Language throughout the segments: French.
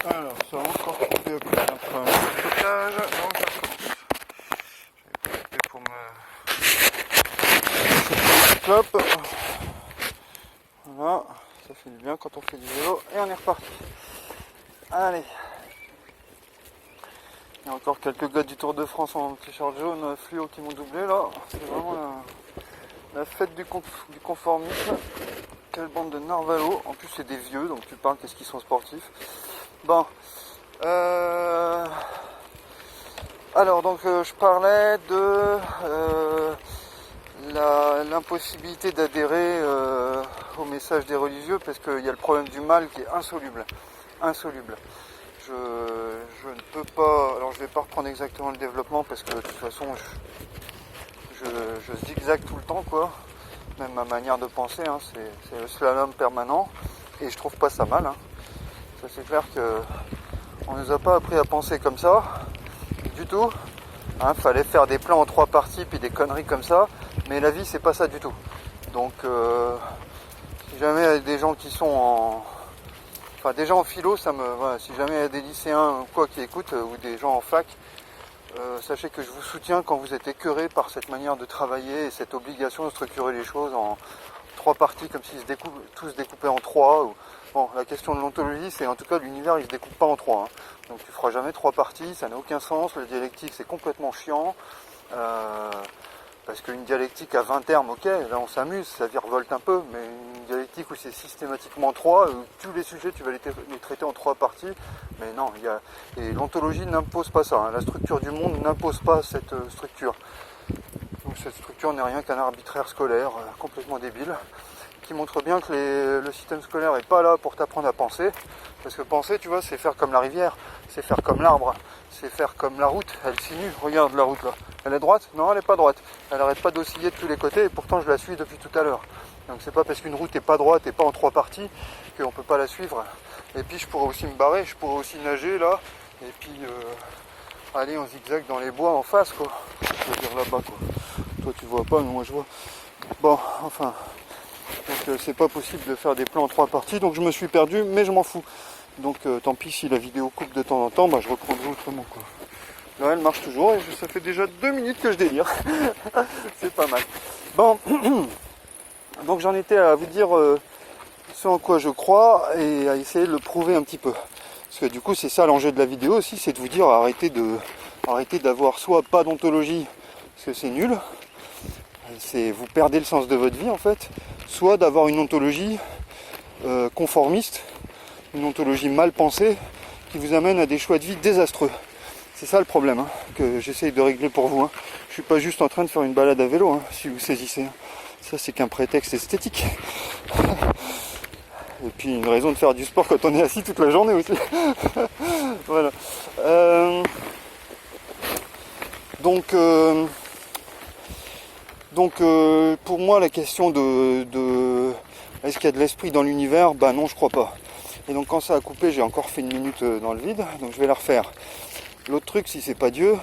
Alors, ça va encore couper à cause d'un problème de stockage. Donc, ça recommence. Je vais couper pour me... Hop. Voilà, ça fait du bien quand on fait du vélo. Et on est reparti. Allez. Il y a encore quelques gars du Tour de France en t-shirt jaune fluo qui m'ont doublé là. C'est vraiment la fête du conformisme. Quelle bande de narvalos. En plus c'est des vieux, donc tu parles qu'est-ce qu'ils sont sportifs. Bon. Alors donc je parlais de l'impossibilité d'adhérer au message des religieux parce qu'il y a le problème du mal qui est insoluble. Insoluble. Je ne peux pas, alors je vais pas reprendre exactement le développement parce que de toute façon je zigzague tout le temps quoi, même ma manière de penser, hein, c'est le slalom permanent et je trouve pas ça mal, hein. Ça c'est clair que on nous a pas appris à penser comme ça du tout, hein, fallait faire des plans en 3 parties puis des conneries comme ça, mais la vie c'est pas ça du tout. Donc si jamais il y a des gens qui sont enfin déjà en philo, voilà, si jamais il y a des lycéens quoi qui écoutent ou des gens en fac, sachez que je vous soutiens quand vous êtes écœurés par cette manière de travailler et cette obligation de structurer les choses en 3 parties comme s'ils tous découpaient en 3. Bon, la question de l'ontologie, c'est en tout cas l'univers il se découpe pas en 3. Hein. Donc tu feras jamais 3 parties, ça n'a aucun sens, le dialectique c'est complètement chiant. Parce qu'une dialectique à 20 termes, ok, là on s'amuse, ça virevolte un peu, mais une dialectique où c'est systématiquement 3, où tous les sujets tu vas les traiter en 3 parties, mais non, et l'ontologie n'impose pas ça, hein. La structure du monde n'impose pas cette structure. Donc cette structure n'est rien qu'un arbitraire scolaire complètement débile, qui montre bien que le système scolaire n'est pas là pour t'apprendre à penser, parce que penser, tu vois, c'est faire comme la rivière, c'est faire comme l'arbre, c'est faire comme la route, elle sinue, regarde la route là, elle est droite? Non, elle n'est pas droite, elle n'arrête pas d'osciller de tous les côtés, et pourtant je la suis depuis tout à l'heure. Donc c'est pas parce qu'une route n'est pas droite et pas en 3 parties qu'on ne peut pas la suivre. Et puis je pourrais aussi me barrer, je pourrais aussi nager là, et puis aller en zigzag dans les bois en face quoi, je veux dire là-bas quoi. Toi tu vois pas, mais moi je vois. Bon, enfin, donc c'est pas possible de faire des plans en 3 parties, donc je me suis perdu, mais je m'en fous. Donc tant pis si la vidéo coupe de temps en temps, bah, je reprendrai autrement quoi. Là elle marche toujours et ça fait déjà 2 minutes que je délire. C'est pas mal. Bon, donc j'en étais à vous dire ce en quoi je crois et à essayer de le prouver un petit peu. Parce que du coup c'est ça l'enjeu de la vidéo aussi, c'est de vous dire arrêtez d'avoir soit pas d'ontologie, parce que c'est nul, vous perdez le sens de votre vie en fait, soit d'avoir une ontologie conformiste, une ontologie mal pensée qui vous amène à des choix de vie désastreux. C'est ça le problème hein, que j'essaye de régler pour vous. Hein. Je suis pas juste en train de faire une balade à vélo, hein, si vous saisissez. Ça c'est qu'un prétexte esthétique. Et puis une raison de faire du sport quand on est assis toute la journée aussi. Voilà. Donc pour moi la question de est-ce qu'il y a de l'esprit dans l'univers, bah non je crois pas. Et donc quand ça a coupé j'ai encore fait une minute dans le vide, donc je vais la refaire. L'autre truc si c'est pas Dieu,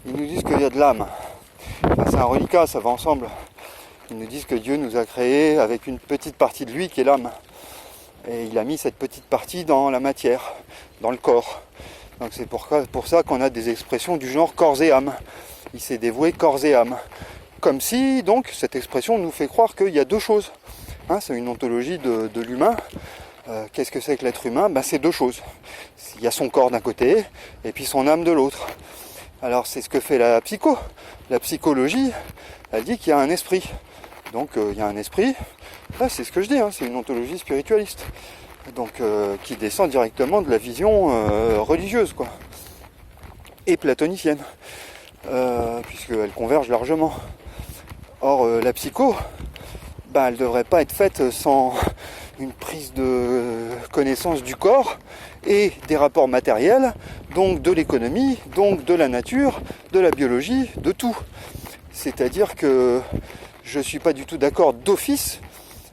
ils nous disent qu'il y a de l'âme. Enfin, c'est un reliquat, ça va ensemble. Ils nous disent que Dieu nous a créés avec une petite partie de lui qui est l'âme. Et il a mis cette petite partie dans la matière, dans le corps. Donc c'est pour ça qu'on a des expressions du genre corps et âme. Il s'est dévoué corps et âme. Comme si, donc, cette expression nous fait croire qu'il y a 2 choses. Hein, c'est une ontologie de l'humain. Qu'est-ce que c'est que l'être humain? Ben, c'est 2 choses. Il y a son corps d'un côté, et puis son âme de l'autre. Alors c'est ce que fait la psycho. La psychologie, elle dit qu'il y a un esprit. Donc il y a un esprit, là c'est ce que je dis, hein, c'est une ontologie spiritualiste. Donc qui descend directement de la vision religieuse, quoi. Et platonicienne. Puisqu'elle converge largement. Or la psycho, ben, elle ne devrait pas être faite sans une prise de connaissance du corps et des rapports matériels, donc de l'économie, donc de la nature, de la biologie, de tout. C'est-à-dire que je ne suis pas du tout d'accord d'office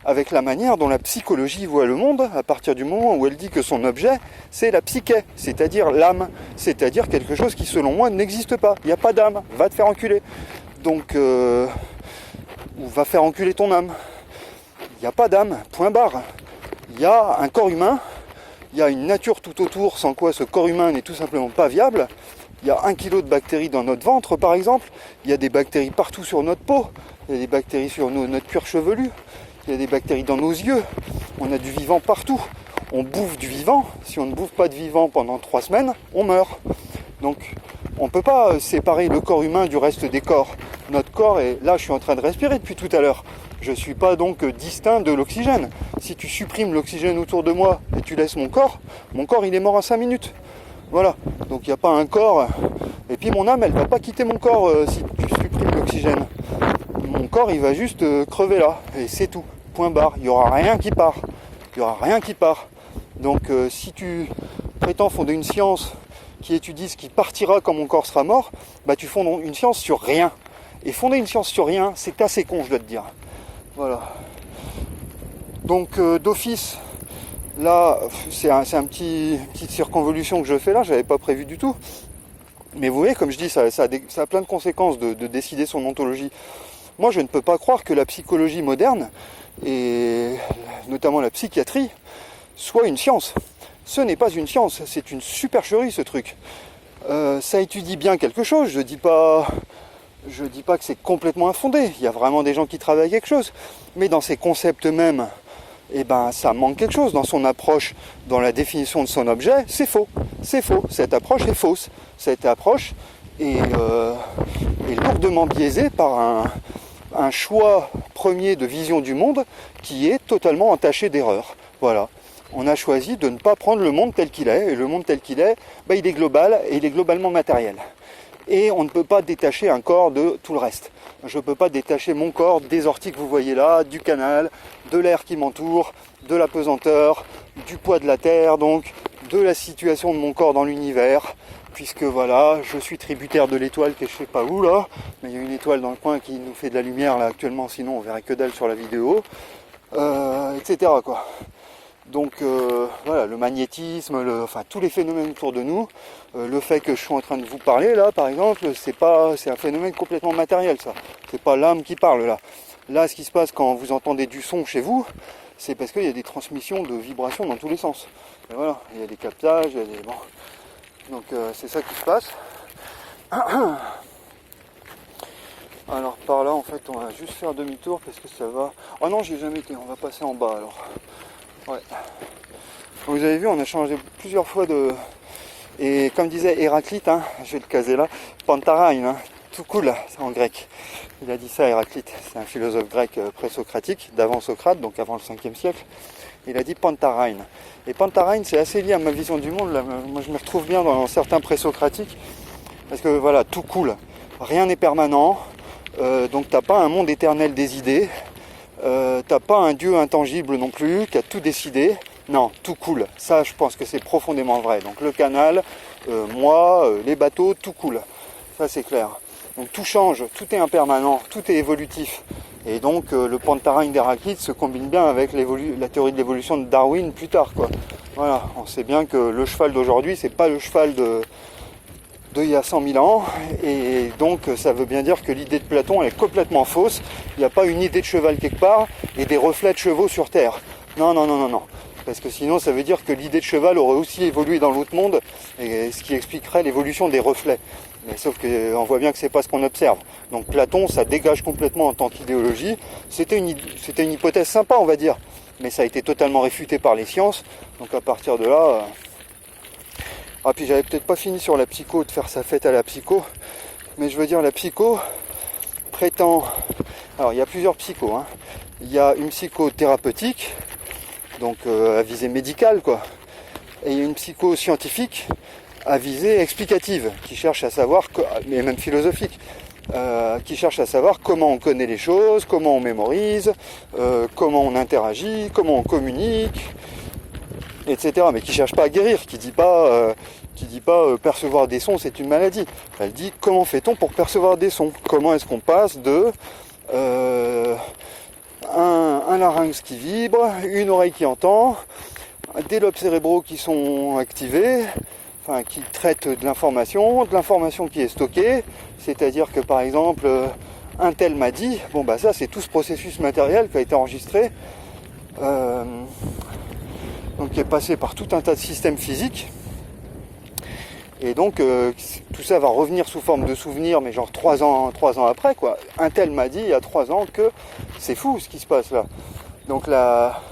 avec la manière dont la psychologie voit le monde à partir du moment où elle dit que son objet, c'est la psyché, c'est-à-dire l'âme, c'est-à-dire quelque chose qui selon moi n'existe pas. Il n'y a pas d'âme, va te faire enculer. Donc, ou va faire enculer ton âme. Il n'y a pas d'âme, point barre. Il y a un corps humain, Il y a une nature tout autour sans quoi ce corps humain n'est tout simplement pas viable. Il y a 1 kilo de bactéries dans notre ventre par exemple. Il y a des bactéries partout sur notre peau. Il y a des bactéries sur notre cuir chevelu. Il y a des bactéries dans nos yeux. On a du vivant partout. On bouffe du vivant. Si on ne bouffe pas de vivant pendant 3 semaines, on meurt. Donc on ne peut pas séparer le corps humain du reste des corps. Notre corps est là, je suis en train de respirer depuis tout à l'heure. Je ne suis pas donc distinct de l'oxygène. Si tu supprimes l'oxygène autour de moi et tu laisses mon corps il est mort en 5 minutes. Voilà, donc il n'y a pas un corps. Et puis mon âme, elle ne va pas quitter mon corps si tu supprimes l'oxygène. Mon corps, il va juste crever là. Et c'est tout. Point barre. Il n'y aura rien qui part. Il n'y aura rien qui part. Donc si tu prétends fonder une science qui étudie ce qui partira quand mon corps sera mort, bah tu fondes une science sur rien. Et fonder une science sur rien, c'est assez con, je dois te dire. Voilà. Donc d'office, là, c'est un petite circonvolution que je fais là, je n'avais pas prévu du tout. Mais vous voyez, comme je dis, ça a plein de conséquences de décider son ontologie. Moi, je ne peux pas croire que la psychologie moderne, et notamment la psychiatrie, soit une science. Ce n'est pas une science, c'est une supercherie ce truc. Ça étudie bien quelque chose, je dis pas que c'est complètement infondé, il y a vraiment des gens qui travaillent quelque chose, mais dans ces concepts mêmes, ça manque quelque chose dans son approche, dans la définition de son objet, c'est faux, cette approche est fausse, cette approche est lourdement biaisée par un choix premier de vision du monde qui est totalement entaché d'erreurs. Voilà. On a choisi de ne pas prendre le monde tel qu'il est, et le monde tel qu'il est, il est global et il est globalement matériel. Et on ne peut pas détacher un corps de tout le reste. Je ne peux pas détacher mon corps des orties que vous voyez là, du canal, de l'air qui m'entoure, de la pesanteur, du poids de la terre, donc de la situation de mon corps dans l'univers, puisque voilà, je suis tributaire de l'étoile qui est je sais pas où là, mais il y a une étoile dans le coin qui nous fait de la lumière là actuellement, sinon on verrait que dalle sur la vidéo, etc. quoi. Donc voilà, le magnétisme, tous les phénomènes autour de nous, le fait que je suis en train de vous parler là par exemple, c'est un phénomène complètement matériel ça, c'est pas l'âme qui parle là. Là ce qui se passe quand vous entendez du son chez vous, c'est parce qu'il y a des transmissions de vibrations dans tous les sens. Et voilà, il y a des captages, il y a des... Bon. Donc c'est ça qui se passe. Alors par là en fait on va juste faire demi-tour parce que ça va... Oh non, j'y ai jamais été, on va passer en bas alors. Ouais. Vous avez vu, on a changé plusieurs fois de... Et comme disait Héraclite, je vais le caser là, Pantarain, tout cool, c'est en grec. Il a dit ça, Héraclite, c'est un philosophe grec pré-socratique, d'avant Socrate, donc avant le 5e siècle. Il a dit Pantarain. Et Pantarain, c'est assez lié à ma vision du monde. Là. Moi, je me retrouve bien dans certains pré-socratiques, parce que voilà, tout coule, rien n'est permanent, donc t'as pas un monde éternel des idées, t'as pas un Dieu intangible non plus qui a tout décidé. Non, tout coule. Ça, je pense que c'est profondément vrai. Donc le canal, les bateaux, tout coule. Ça, c'est clair. Donc tout change, tout est impermanent, tout est évolutif. Et donc le Pantarain d'Héraclite se combine bien avec la théorie de l'évolution de Darwin plus tard, quoi. Voilà, on sait bien que le cheval d'aujourd'hui, c'est pas le cheval il y a 100 000 ans, et donc ça veut bien dire que l'idée de Platon elle est complètement fausse. Il n'y a pas une idée de cheval quelque part et des reflets de chevaux sur Terre. Non, parce que sinon ça veut dire que l'idée de cheval aurait aussi évolué dans l'autre monde, et ce qui expliquerait l'évolution des reflets. Mais sauf qu'on voit bien que c'est pas ce qu'on observe. Donc Platon, ça dégage complètement en tant qu'idéologie. C'était une hypothèse sympa, on va dire, mais ça a été totalement réfuté par les sciences. Donc à partir de là... Ah, puis j'avais peut-être pas fini sur la psycho, de faire sa fête à la psycho, mais je veux dire, la psycho prétend... Alors, il y a plusieurs psychos, Il y a une psycho thérapeutique, donc à visée médicale, quoi. Et il y a une psycho scientifique, à visée explicative, qui cherche à savoir, mais même philosophique, qui cherche à savoir comment on connaît les choses, comment on mémorise, comment on interagit, comment on communique, etc. Mais qui cherche pas à guérir, qui dit pas percevoir des sons c'est une maladie. Elle dit comment fait-on pour percevoir des sons, comment est-ce qu'on passe de un larynx qui vibre, une oreille qui entend, des lobes cérébraux qui sont activés, qui traitent de l'information qui est stockée, c'est-à-dire que par exemple un tel m'a dit, ça c'est tout ce processus matériel qui a été enregistré. donc qui est passé par tout un tas de systèmes physiques. Et donc tout ça va revenir sous forme de souvenirs, mais genre 3 ans après, quoi. Un tel m'a dit il y a 3 ans que c'est fou ce qui se passe là. Donc la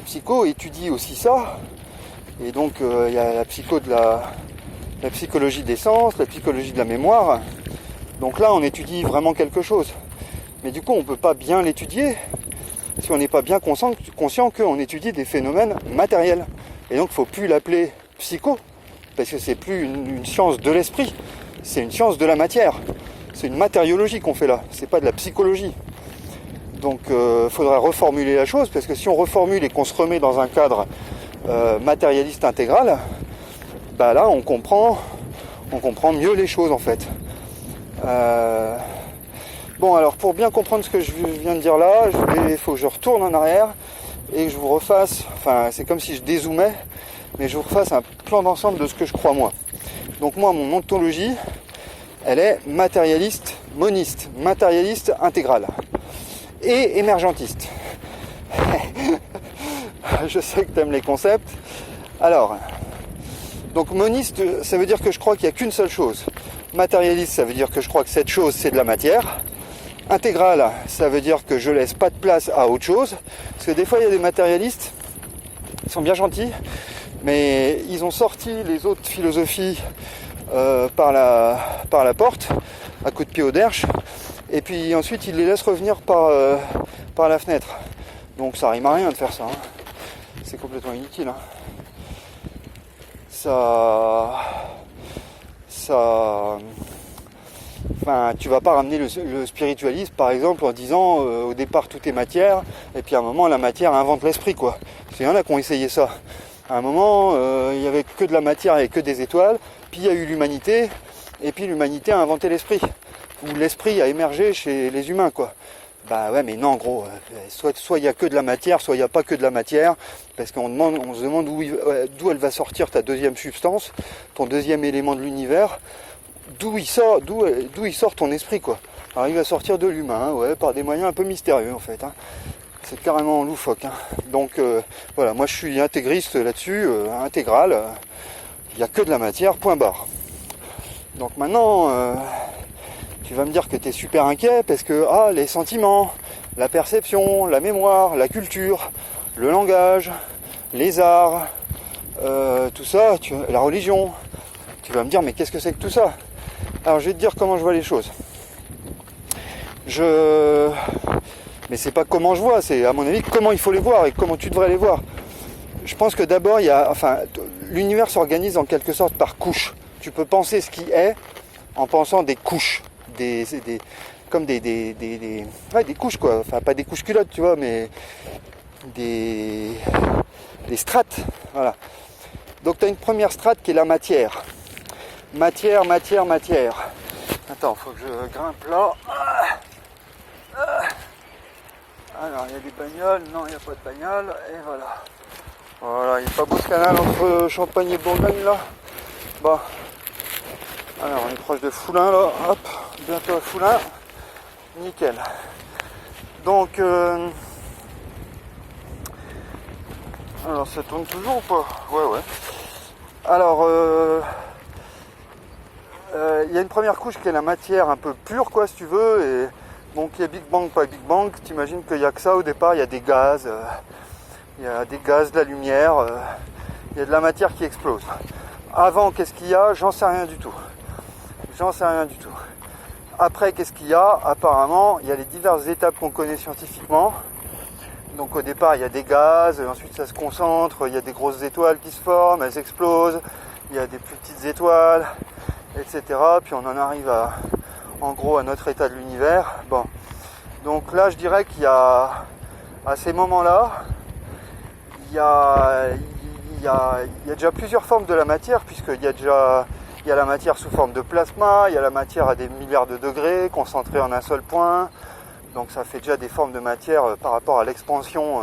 psycho étudie aussi ça. Et donc il y a la psycho de la psychologie des sens, la psychologie de la mémoire. Donc là on étudie vraiment quelque chose. Mais du coup on ne peut pas bien l'étudier si on n'est pas bien conscient qu'on étudie des phénomènes matériels. Et donc il ne faut plus l'appeler psycho. Parce que c'est plus une science de l'esprit, c'est une science de la matière. C'est une matériologie qu'on fait là, c'est pas de la psychologie. Donc il faudrait reformuler la chose, parce que si on reformule et qu'on se remet dans un cadre matérialiste intégral, bah là on comprend mieux les choses en fait. Bon alors pour bien comprendre ce que je viens de dire là, il faut que je retourne en arrière et que je vous refasse, enfin c'est comme si je dézoomais, mais je vous refasse un plan d'ensemble de ce que je crois moi. Donc moi, mon ontologie, elle est matérialiste, moniste, matérialiste intégrale et émergentiste. Je sais que tu aimes les concepts. Alors, donc moniste, ça veut dire que je crois qu'il n'y a qu'une seule chose. Matérialiste, ça veut dire que je crois que cette chose, c'est de la matière. Intégrale, ça veut dire que je laisse pas de place à autre chose. Parce que des fois, il y a des matérialistes, ils sont bien gentils, mais ils ont sorti les autres philosophies par la porte, à coup de pied au derche, et puis ensuite ils les laissent revenir par la fenêtre. Donc ça rime à rien de faire ça, hein. C'est complètement inutile. Hein. Enfin, tu vas pas ramener le spiritualisme par exemple en disant au départ tout est matière, et puis à un moment la matière invente l'esprit, quoi. Parce qu'il y en a qui ont essayé ça. À un moment, il n'y avait que de la matière et que des étoiles, puis il y a eu l'humanité, et puis l'humanité a inventé l'esprit, ou l'esprit a émergé chez les humains, quoi. Bah ouais, mais non, gros, soit il n'y a que de la matière, soit il n'y a pas que de la matière, parce qu'on se demande d'où elle va sortir ta deuxième substance, ton deuxième élément de l'univers, d'où il sort ton esprit, quoi. Alors il va sortir de l'humain, ouais, par des moyens un peu mystérieux, en fait, hein. C'est carrément loufoque, hein. Donc voilà, moi je suis intégriste là-dessus, intégral, il n'y a que de la matière, point barre. Donc maintenant, tu vas me dire que tu es super inquiet parce que les sentiments, la perception, la mémoire, la culture, le langage, les arts, tout ça, la religion, tu vas me dire mais qu'est-ce que c'est que tout ça? Alors je vais te dire comment je vois les choses. Mais c'est pas comment je vois, c'est à mon avis comment il faut les voir et comment tu devrais les voir. Je pense que d'abord l'univers s'organise en quelque sorte par couches. Tu peux penser ce qui est en pensant des couches, des couches, quoi. Enfin pas des couches culottes, tu vois, mais des strates. Voilà. Donc tu as une première strate qui est la matière. Matière. Attends, faut que je grimpe là. Alors, il y a des bagnoles, non, il n'y a pas de bagnoles, et voilà. Voilà, il n'est pas beau ce canal entre Champagne et Bourgogne, là. Bon. Alors, on est proche de Foulin, là. Hop, bientôt à Foulin. Nickel. Donc, alors, ça tourne toujours ou pas? Ouais. Alors, il y a une première couche qui est la matière un peu pure, quoi, si tu veux, et bon, qui est Big Bang, pas Big Bang, t'imagines qu'il n'y a que ça au départ, il y a des gaz, de la lumière, il y a de la matière qui explose. Avant, qu'est-ce qu'il y a? J'en sais rien du tout. Après, qu'est-ce qu'il y a? Apparemment, il y a les diverses étapes qu'on connaît scientifiquement. Donc au départ, il y a des gaz, ensuite ça se concentre, il y a des grosses étoiles qui se forment, elles explosent, il y a des plus petites étoiles, etc. Puis on en arrive en gros à notre état de l'univers. Bon, donc là je dirais qu'il y a, à ces moments-là, il y a déjà plusieurs formes de la matière, puisqu'il y a la matière sous forme de plasma, il y a la matière à des milliards de degrés, concentrée en un seul point, donc ça fait déjà des formes de matière par rapport à l'expansion,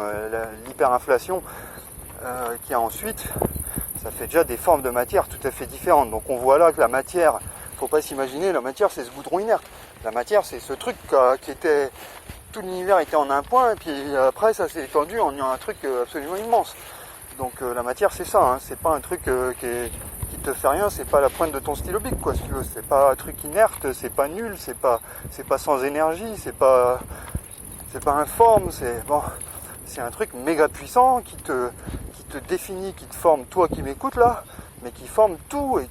l'hyperinflation qu'il y a ensuite. Ça fait déjà des formes de matière tout à fait différentes. Donc on voit là que la matière, faut pas s'imaginer, la matière c'est ce goudron inerte. La matière c'est ce truc qui était, tout l'univers était en un point, et puis après ça s'est étendu en un truc absolument immense. Donc la matière c'est ça, hein. C'est pas un truc qui te fait rien, c'est pas la pointe de ton stylo bic quoi si tu veux, c'est pas un truc inerte, c'est pas nul, c'est pas sans énergie, c'est pas informe, c'est un truc méga puissant qui te définit, qui te forme toi qui m'écoutes là, mais qui forme tout et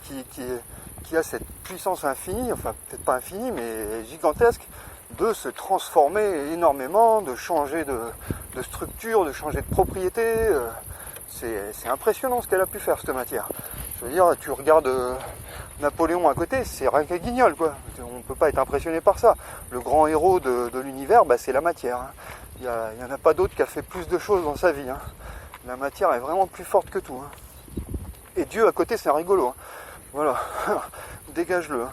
qui a cette puissance infinie, enfin peut-être pas infinie mais gigantesque, de se transformer énormément, de changer de structure, de changer de propriété. C'est impressionnant ce qu'elle a pu faire cette matière. Je veux dire, tu regardes Napoléon à côté, c'est rien qu'un guignol quoi. On ne peut pas être impressionné par ça. Le grand héros de l'univers, c'est la matière. Hein. Il n'y en a pas d'autre qui a fait plus de choses dans sa vie. Hein. La matière est vraiment plus forte que tout. Hein. Et Dieu à côté, c'est un rigolo. Hein. Voilà, dégage-le. Hein.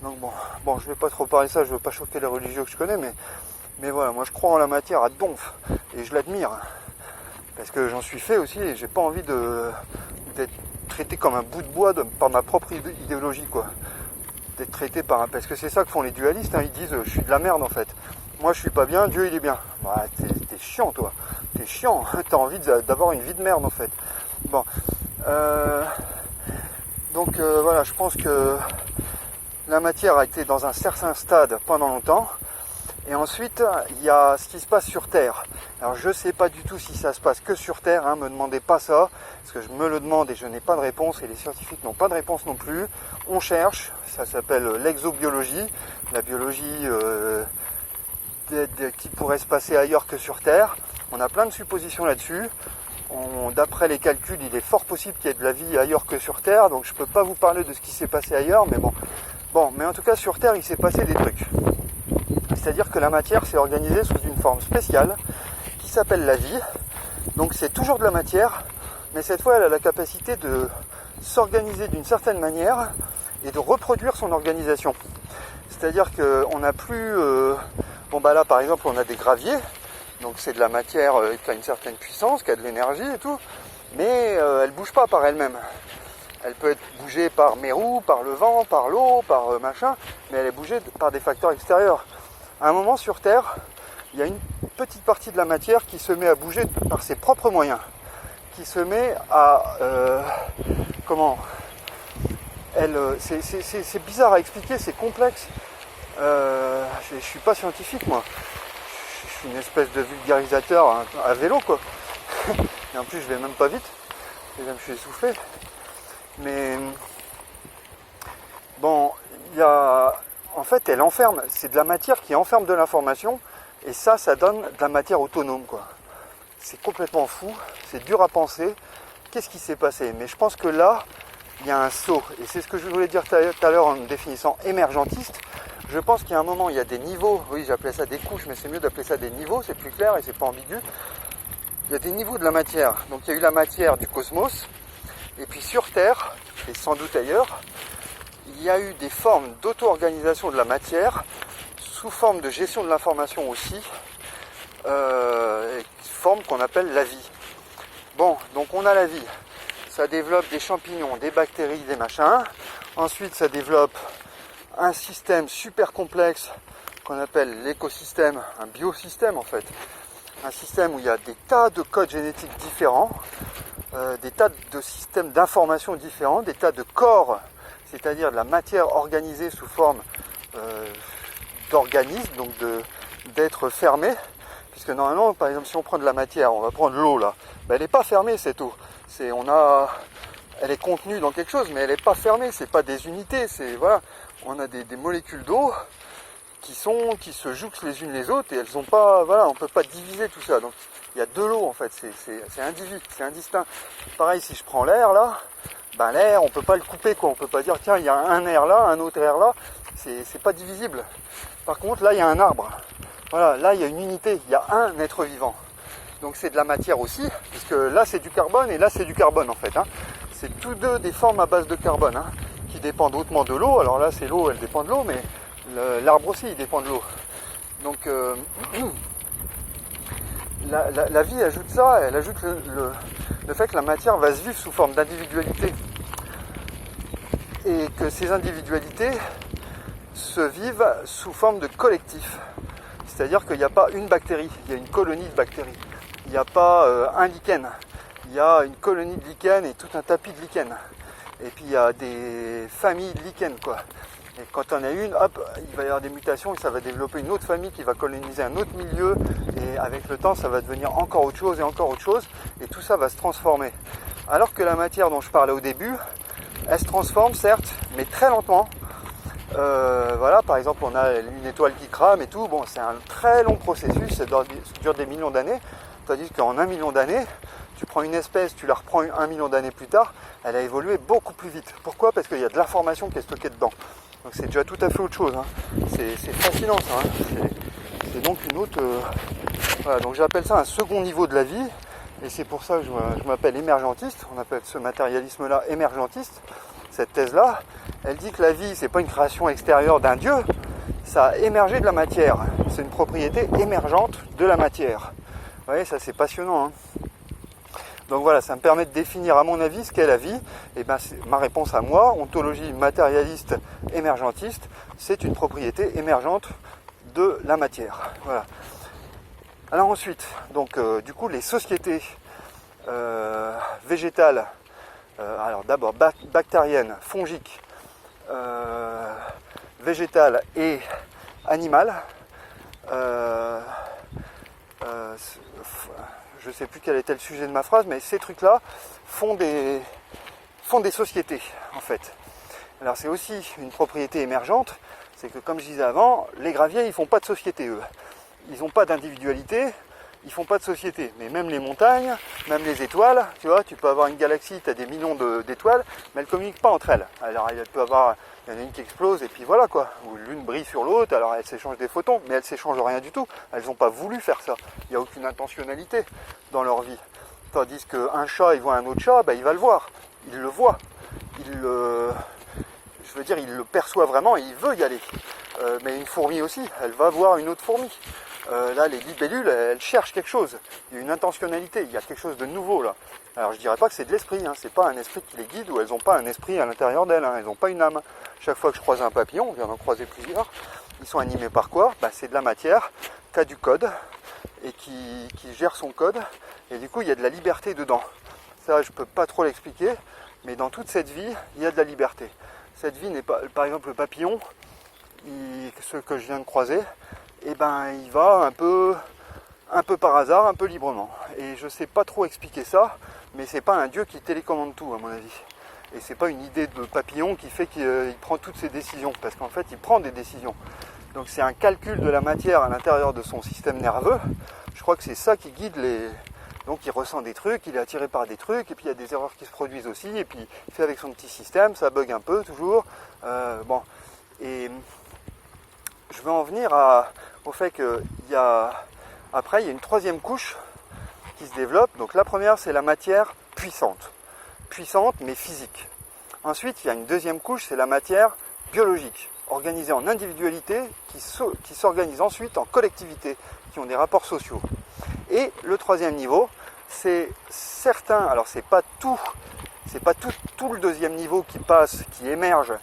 Donc bon, je vais pas trop parler de ça, je veux pas choquer les religieux que je connais, mais voilà, moi je crois en la matière à donf et je l'admire. Parce que j'en suis fait aussi et j'ai pas envie d'être traité comme un bout de bois par ma propre idéologie quoi. D'être traité parce que c'est ça que font les dualistes, hein. Ils disent je suis de la merde en fait. Moi je suis pas bien, Dieu il est bien. Bah, t'es chiant toi, t'es chiant, t'as envie d'avoir une vie de merde en fait. Bon. Donc voilà, je pense que la matière a été dans un certain stade pendant longtemps. Et ensuite, il y a ce qui se passe sur Terre. Alors je ne sais pas du tout si ça se passe que sur Terre, hein, me demandez pas ça, parce que je me le demande et je n'ai pas de réponse, et les scientifiques n'ont pas de réponse non plus. On cherche, ça s'appelle l'exobiologie, la biologie qui pourrait se passer ailleurs que sur Terre. On a plein de suppositions là-dessus. D'après les calculs, il est fort possible qu'il y ait de la vie ailleurs que sur Terre, donc je ne peux pas vous parler de ce qui s'est passé ailleurs, mais bon. Bon, mais en tout cas sur Terre, il s'est passé des trucs. C'est-à-dire que la matière s'est organisée sous une forme spéciale qui s'appelle la vie. Donc c'est toujours de la matière, mais cette fois elle a la capacité de s'organiser d'une certaine manière et de reproduire son organisation. C'est-à-dire qu'on n'a plus... là par exemple on a des graviers, donc c'est de la matière qui a une certaine puissance, qui a de l'énergie et tout, mais elle ne bouge pas par elle-même. Elle peut être bougée par mes roues, par le vent, par l'eau, par machin, mais elle est bougée par des facteurs extérieurs. À un moment sur Terre, il y a une petite partie de la matière qui se met à bouger par ses propres moyens, qui se met à... c'est bizarre à expliquer, c'est complexe. Je ne suis pas scientifique moi, je suis une espèce de vulgarisateur à vélo quoi. Et en plus je vais même pas vite, déjà je suis essoufflé. Mais bon, en fait, elle enferme, c'est de la matière qui enferme de l'information, et ça donne de la matière autonome, quoi. C'est complètement fou, c'est dur à penser. Qu'est-ce qui s'est passé? Mais je pense que là, il y a un saut, et c'est ce que je voulais dire tout à l'heure en me définissant émergentiste. Je pense qu'il y a un moment, il y a des niveaux, oui, j'appelais ça des couches, mais c'est mieux d'appeler ça des niveaux, c'est plus clair et c'est pas ambigu. Il y a des niveaux de la matière. Donc il y a eu la matière du cosmos, et puis sur Terre, et sans doute ailleurs, il y a eu des formes d'auto-organisation de la matière, sous forme de gestion de l'information aussi, forme qu'on appelle la vie. Bon, donc on a la vie. Ça développe des champignons, des bactéries, des machins. Ensuite, ça développe un système super complexe qu'on appelle l'écosystème, un biosystème en fait. Un système où il y a des tas de codes génétiques différents, des tas de systèmes d'information différents, des tas de corps, c'est-à-dire de la matière organisée sous forme d'organismes, donc d'être fermée. Puisque normalement, par exemple, si on prend de la matière, on va prendre l'eau là, elle n'est pas fermée cette eau. Elle est contenue dans quelque chose, mais elle n'est pas fermée, c'est pas des unités, voilà. On a des molécules d'eau qui se jouxtent les unes les autres et elles ont pas, voilà, on peut pas diviser tout ça. Donc il y a de l'eau en fait, c'est individu, c'est indistinct. Pareil si je prends l'air là, l'air on peut pas le couper quoi, on peut pas dire tiens il y a un air là, un autre air là, c'est pas divisible. Par contre là il y a un arbre, voilà, là il y a une unité, il y a un être vivant. Donc c'est de la matière aussi, puisque là c'est du carbone et là c'est du carbone en fait. Hein. C'est tous deux des formes à base de carbone, hein, qui dépendent hautement de l'eau. Alors là c'est l'eau, elle dépend de l'eau, mais l'arbre aussi il dépend de l'eau. Donc la vie ajoute ça, elle ajoute le fait que la matière va se vivre sous forme d'individualité. Et que ces individualités se vivent sous forme de collectif. C'est-à-dire qu'il n'y a pas une bactérie, il y a une colonie de bactéries. Il n'y a pas un lichen, il il y a une colonie de lichens et tout un tapis de lichens. Et puis il y a des familles de lichens, quoi. Et quand on a une, hop, il va y avoir des mutations et ça va développer une autre famille qui va coloniser un autre milieu. Et avec le temps, ça va devenir encore autre chose et encore autre chose. Et tout ça va se transformer. Alors que la matière dont je parlais au début, elle se transforme certes, mais très lentement. Voilà, par exemple, on a une étoile qui crame et tout. Bon, c'est un très long processus, ça dure des millions d'années. Tandis qu'en 1 million d'années, tu prends une espèce, tu la reprends 1 million d'années plus tard, elle a évolué beaucoup plus vite. Pourquoi? Parce qu'il y a de l'information qui est stockée dedans. Donc c'est déjà tout à fait autre chose. Hein. C'est fascinant ça. Hein. C'est donc une autre... Voilà, donc j'appelle ça un second niveau de la vie. Et c'est pour ça que je m'appelle émergentiste. On appelle ce matérialisme-là émergentiste. Cette thèse-là, elle dit que la vie, c'est pas une création extérieure d'un dieu, ça a émergé de la matière. C'est une propriété émergente de la matière. Vous voyez, ça c'est passionnant. Hein. Donc voilà, ça me permet de définir à mon avis ce qu'est la vie. Et ben, ma réponse à moi, ontologie matérialiste émergentiste, c'est une propriété émergente de la matière. Voilà. Alors ensuite, donc du coup, les sociétés végétales, alors d'abord bactériennes, fongiques, végétales et animales. Je ne sais plus quel était le sujet de ma phrase, mais ces trucs-là font des sociétés, en fait. Alors c'est aussi une propriété émergente, c'est que comme je disais avant, les graviers, ils font pas de société, eux. Ils n'ont pas d'individualité, ils font pas de société. Mais même les montagnes, même les étoiles, tu vois, tu peux avoir une galaxie, tu as des millions d'étoiles, mais elles ne communiquent pas entre elles. Alors il y en a une qui explose et puis voilà quoi. Ou l'une brille sur l'autre, alors elles s'échangent des photons, mais elles s'échangent rien du tout. Elles n'ont pas voulu faire ça. Il n'y a aucune intentionnalité dans leur vie. Tandis qu'un chat, il voit un autre chat, ben, il va le voir. Il le voit. Il le perçoit vraiment et il veut y aller. Mais une fourmi aussi, elle va voir une autre fourmi. Là, les libellules, elles cherchent quelque chose. Il y a une intentionnalité, il y a quelque chose de nouveau là. Alors je dirais pas que c'est de l'esprit, hein. C'est pas un esprit qui les guide ou elles n'ont pas un esprit à l'intérieur d'elles, hein. Elles n'ont pas une âme. Chaque fois que je croise un papillon, on vient d'en croiser plusieurs, ils sont animés par quoi? Ben, c'est de la matière qui a du code et qui gère son code. Et du coup, il y a de la liberté dedans. Ça, je peux pas trop l'expliquer, mais dans toute cette vie, il y a de la liberté. Cette vie n'est pas, par exemple, le papillon, ceux que je viens de croiser, et ben il va un peu par hasard, un peu librement. Et je sais pas trop expliquer ça, mais c'est pas un dieu qui télécommande tout à mon avis. Et c'est pas une idée de papillon qui fait qu'il prend toutes ses décisions, parce qu'en fait il prend des décisions. Donc c'est un calcul de la matière à l'intérieur de son système nerveux. Je crois que c'est ça qui guide les... Donc il ressent des trucs, il est attiré par des trucs, et puis il y a des erreurs qui se produisent aussi, et puis il fait avec son petit système, ça bug un peu toujours. Bon, et je veux en venir au fait qu'il y a... Après, il y a une troisième couche qui se développe. Donc la première, c'est la matière puissante. Puissante, mais physique. Ensuite, il y a une deuxième couche, c'est la matière biologique, organisée en individualité, qui s'organise ensuite en collectivité, qui ont des rapports sociaux. Et le troisième niveau, c'est certains, alors c'est pas tout le deuxième niveau qui émerge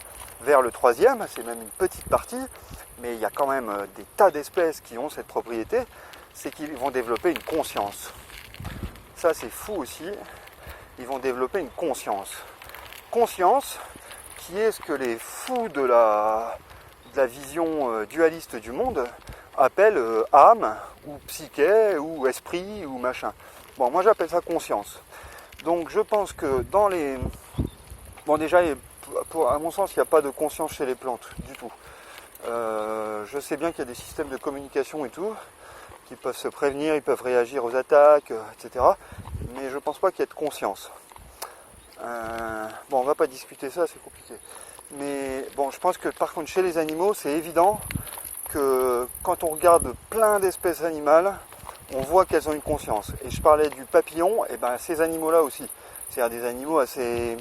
vers le troisième, c'est même une petite partie, mais il y a quand même des tas d'espèces qui ont cette propriété, c'est qu'ils vont développer une conscience. Ça c'est fou aussi, ils vont développer une conscience. Conscience qui est ce que les fous de la vision dualiste du monde appellent âme, ou psyché, ou esprit, ou machin. Bon, moi j'appelle ça conscience. Donc je pense que dans les... Bon déjà, à mon sens, il n'y a pas de conscience chez les plantes, du tout. Je sais bien qu'il y a des systèmes de communication et tout, qui peuvent se prévenir, ils peuvent réagir aux attaques, etc. Mais je ne pense pas qu'il y ait de conscience. Bon, on ne va pas discuter ça, c'est compliqué. Mais bon, je pense que par contre, chez les animaux, c'est évident que quand on regarde plein d'espèces animales, on voit qu'elles ont une conscience. Et je parlais du papillon, et ben ces animaux-là aussi. C'est-à-dire des animaux assez...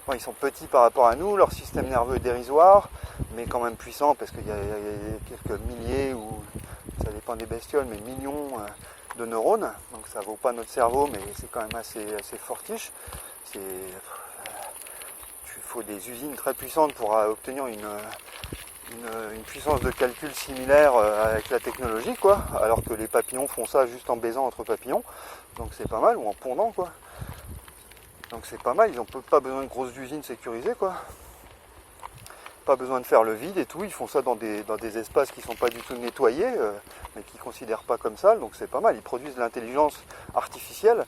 Bon, ils sont petits par rapport à nous, leur système nerveux est dérisoire, mais quand même puissant, parce qu'il y a quelques milliers, ou ça dépend des bestioles, mais millions de neurones. Donc ça vaut pas notre cerveau, mais c'est quand même assez fortiche. Il faut des usines très puissantes pour obtenir une puissance de calcul similaire avec la technologie, quoi, alors que les papillons font ça juste en baisant entre papillons, donc c'est pas mal, ou en pondant, quoi. Donc c'est pas mal, ils n'ont pas besoin de grosses usines sécurisées, quoi. Pas besoin de faire le vide et tout, ils font ça dans des espaces qui ne sont pas du tout nettoyés, mais qui ne considèrent pas comme sales, donc c'est pas mal. Ils produisent de l'intelligence artificielle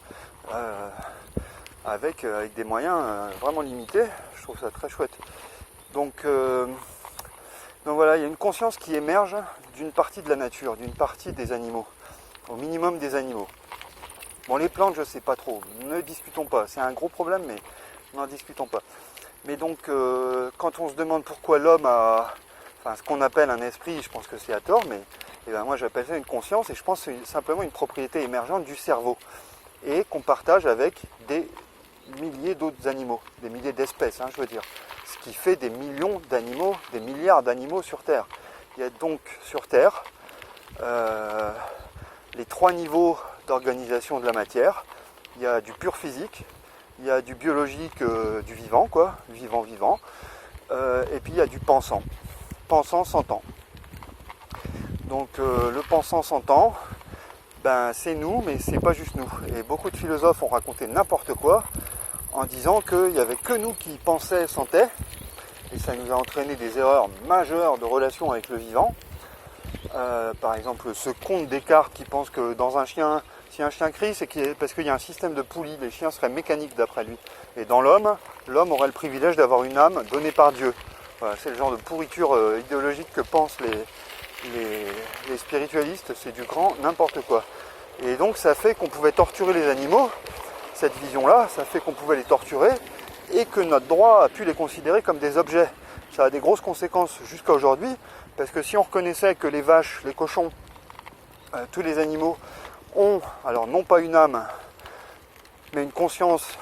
avec des moyens vraiment limités. Je trouve ça très chouette. Donc voilà, il y a une conscience qui émerge d'une partie de la nature, d'une partie des animaux, au minimum des animaux. Bon, les plantes, je ne sais pas trop, ne discutons pas, c'est un gros problème, mais n'en discutons pas. Mais donc, quand on se demande pourquoi l'homme a, ce qu'on appelle un esprit, je pense que c'est à tort, mais moi j'appelle ça une conscience, et je pense que c'est simplement une propriété émergente du cerveau, et qu'on partage avec des milliers d'autres animaux, des milliers d'espèces, je veux dire. Ce qui fait des millions d'animaux, des milliards d'animaux sur Terre. Il y a donc sur Terre les 3 niveaux d'organisation de la matière. Il y a du pur physique, il y a du biologique, du vivant, quoi, vivant, et puis il y a du pensant sentant. Donc le pensant sentant, c'est nous, mais c'est pas juste nous. Et beaucoup de philosophes ont raconté n'importe quoi en disant qu'il n'y avait que nous qui pensaient, sentaient, et ça nous a entraîné des erreurs majeures de relation avec le vivant. Par exemple, ce conte Descartes qui pense que dans un chien, si un chien crie, c'est parce qu'il y a un système de poulies, les chiens seraient mécaniques d'après lui. Et dans l'homme aurait le privilège d'avoir une âme donnée par Dieu. Voilà, c'est le genre de pourriture idéologique que pensent les spiritualistes, c'est du grand n'importe quoi. Et donc ça fait qu'on pouvait torturer les animaux, cette vision-là, ça fait qu'on pouvait les torturer, et que notre droit a pu les considérer comme des objets. Ça a des grosses conséquences jusqu'à aujourd'hui, parce que si on reconnaissait que les vaches, les cochons, tous les animaux ont, alors non pas une âme, mais une conscience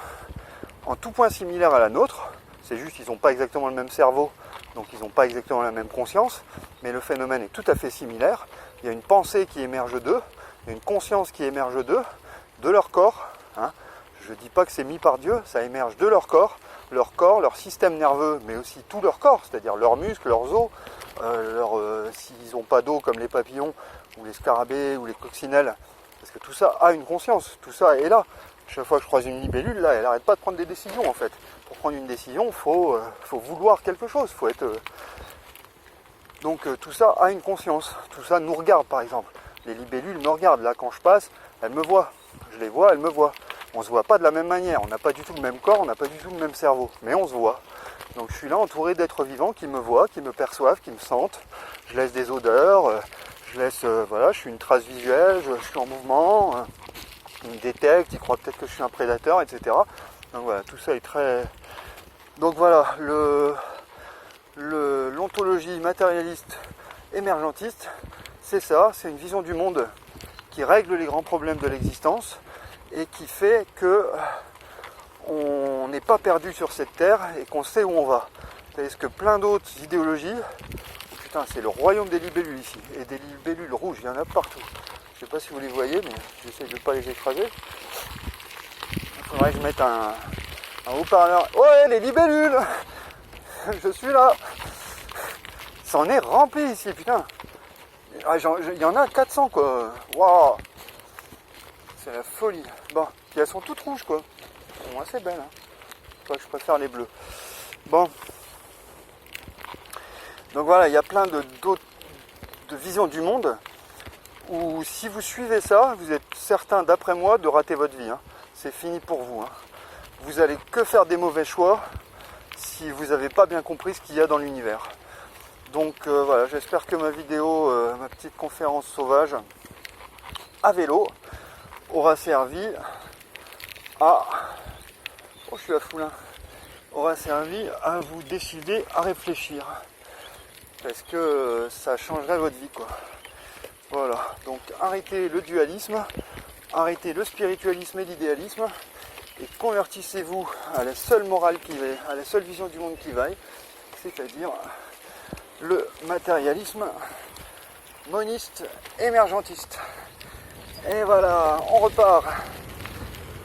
en tout point similaire à la nôtre, c'est juste qu'ils n'ont pas exactement le même cerveau, donc ils n'ont pas exactement la même conscience, mais le phénomène est tout à fait similaire. Il y a une pensée qui émerge d'eux, il y a une conscience qui émerge d'eux, de leur corps. Je ne dis pas que c'est mis par Dieu, ça émerge de leur corps, leur système nerveux, mais aussi tout leur corps, c'est-à-dire leurs muscles, leurs os, s'ils n'ont pas d'os comme les papillons, ou les scarabées, ou les coccinelles, parce que tout ça a une conscience, tout ça est là. Chaque fois que je croise une libellule, là, elle n'arrête pas de prendre des décisions en fait. Pour prendre une décision, il faut vouloir quelque chose, faut être... Donc tout ça a une conscience, tout ça nous regarde par exemple. Les libellules me regardent, là quand je passe, elles me voient. Je les vois, elles me voient. On ne se voit pas de la même manière, on n'a pas du tout le même corps, on n'a pas du tout le même cerveau, mais on se voit. Donc je suis là entouré d'êtres vivants qui me voient, qui me perçoivent, qui me sentent. Je laisse des odeurs, je suis une trace visuelle, je suis en mouvement, ils me détectent, ils croient peut-être que je suis un prédateur, etc. Donc voilà, tout ça est très... Donc voilà, l'ontologie matérialiste émergentiste, c'est ça, c'est une vision du monde qui règle les grands problèmes de l'existence et qui fait que on n'est pas perdu sur cette terre et qu'on sait où on va. Parce que plein d'autres idéologies, putain, c'est le royaume des libellules ici, et des libellules rouges, il y en a partout. Je sais pas si vous les voyez, mais j'essaie de ne pas les écraser. Il faudrait que je mette un haut-parleur. Ouais, les libellules, je suis là. Ça en est rempli ici, putain. Il y en a 400 quoi. Waouh. C'est la folie. Bon, puis elles sont toutes rouges quoi. Elles sont assez belles. Je préfère les bleus. Bon. Donc voilà, il y a plein de visions du monde où si vous suivez ça, vous êtes certain d'après moi de rater votre vie. C'est fini pour vous. Vous allez que faire des mauvais choix si vous n'avez pas bien compris ce qu'il y a dans l'univers. Donc voilà, j'espère que ma vidéo, ma petite conférence sauvage à vélo aura servi à... Oh, je suis à foulin. Aura servi à vous décider à réfléchir. Parce que ça changerait votre vie, quoi. Voilà, donc arrêtez le dualisme, arrêtez le spiritualisme et l'idéalisme, et convertissez-vous à la seule morale qui vaille, à la seule vision du monde qui vaille, c'est-à-dire le matérialisme moniste émergentiste. Et voilà, on repart.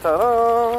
Tadam!